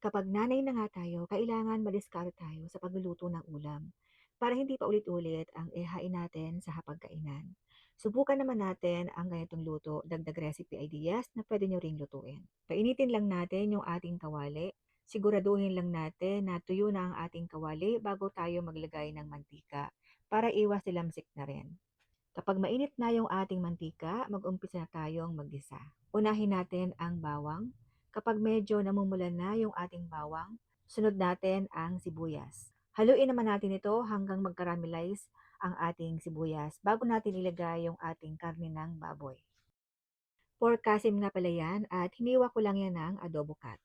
Kapag nanay na nga tayo, kailangan madiskarte tayo sa pagluluto ng ulam para hindi pa ulit-ulit ang ihain natin sa hapagkainan. Subukan naman natin ang ganitong luto, dagdag recipe ideas na pwede nyo ring lutuin. Painitin lang natin yung ating kawali. Siguraduhin lang natin na tuyo na ang ating kawali bago tayo maglagay ng mantika para iwas silamsik na rin. Kapag mainit na yung ating mantika, mag-umpisa na tayong maggisa. Unahin natin ang bawang. Kapag medyo namumulan na yung ating bawang, sunod natin ang sibuyas. Haluin naman natin ito hanggang mag-caramelize ang ating sibuyas bago natin ilagay yung ating karne ng baboy. Pork kasim nga pala yan at hiniwa ko lang yan ng adobo cat.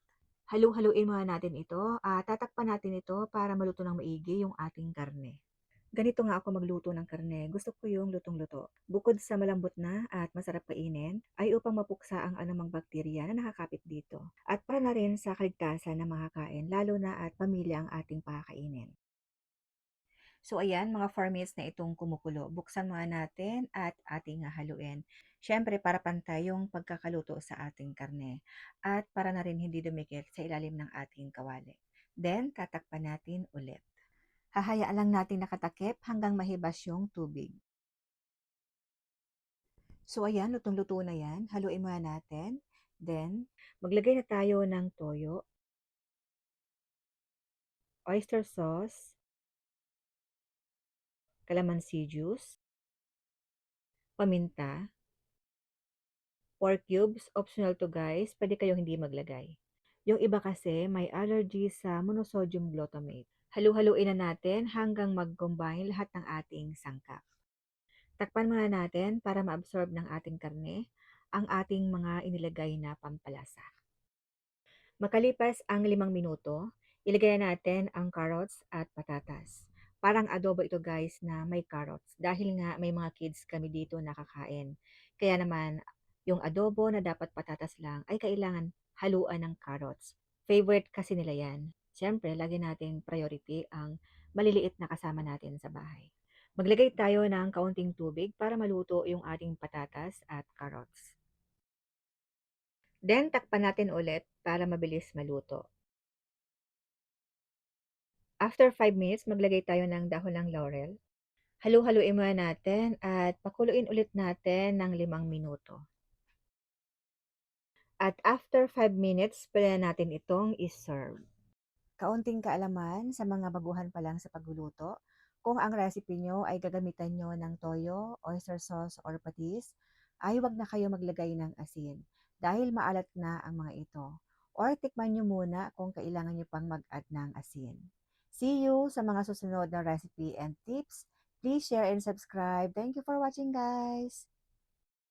Halu-haluin muna natin ito at tatakpan natin ito para maluto ng maigi yung ating karne. Ganito nga ako magluto ng karne. Gusto ko yung lutong-luto. Bukod sa malambot na at masarap kainin, ay upang mapuksa ang anumang bakterya na nakakapit dito. At para na rin sa kaligtasan ng makakain, lalo na at pamilya ang ating pakakainin. So ayan, mga 4 minutes na itong kumukulo. Buksan muna natin at ating haluin. Siyempre, para pantay yung pagkakaluto sa ating karne. At para na rin hindi dumikit sa ilalim ng ating kawali. Then, tatakpan natin ulit. Hahayaan lang natin nakatakip hanggang mahibas yung tubig. So ayan, lutong-luto na yan. Haluin muna natin. Then, maglagay na tayo ng toyo, oyster sauce, calamansi juice, paminta, pork cubes. Optional to guys, pwede kayong hindi maglagay. Yung iba kasi may allergy sa monosodium glutamate. Halu-haluin na natin hanggang mag-combine lahat ng ating sangkap. Takpan muna natin para ma-absorb ng ating karne ang ating mga inilagay na pampalasa. Makalipas ang 5 minuto, ilagay natin ang carrots at patatas. Parang adobo ito guys na may carrots dahil nga may mga kids kami dito nakakain. Kaya naman yung adobo na dapat patatas lang ay kailangan haluan ng carrots. Favorite kasi nila yan. Siyempre, lagi nating priority ang maliliit na kasama natin sa bahay. Maglagay tayo ng kaunting tubig para maluto yung ating patatas at carrots. Then, takpan natin ulit para mabilis maluto. After 5 minutes, maglagay tayo ng dahon ng laurel. Halu-haluin muna natin at pakuluin ulit natin ng 5 minuto. At after 5 minutes, pwede na natin itong iserve. Kaunting kaalaman sa mga baguhan pa lang sa pagluluto. Kung ang recipe nyo ay gagamitan nyo ng toyo, oyster sauce, or patis, ay huwag na kayo maglagay ng asin dahil maalat na ang mga ito. Or tikman nyo muna kung kailangan nyo pang mag-add ng asin. See you sa mga susunod na recipe and tips. Please share and subscribe. Thank you for watching guys!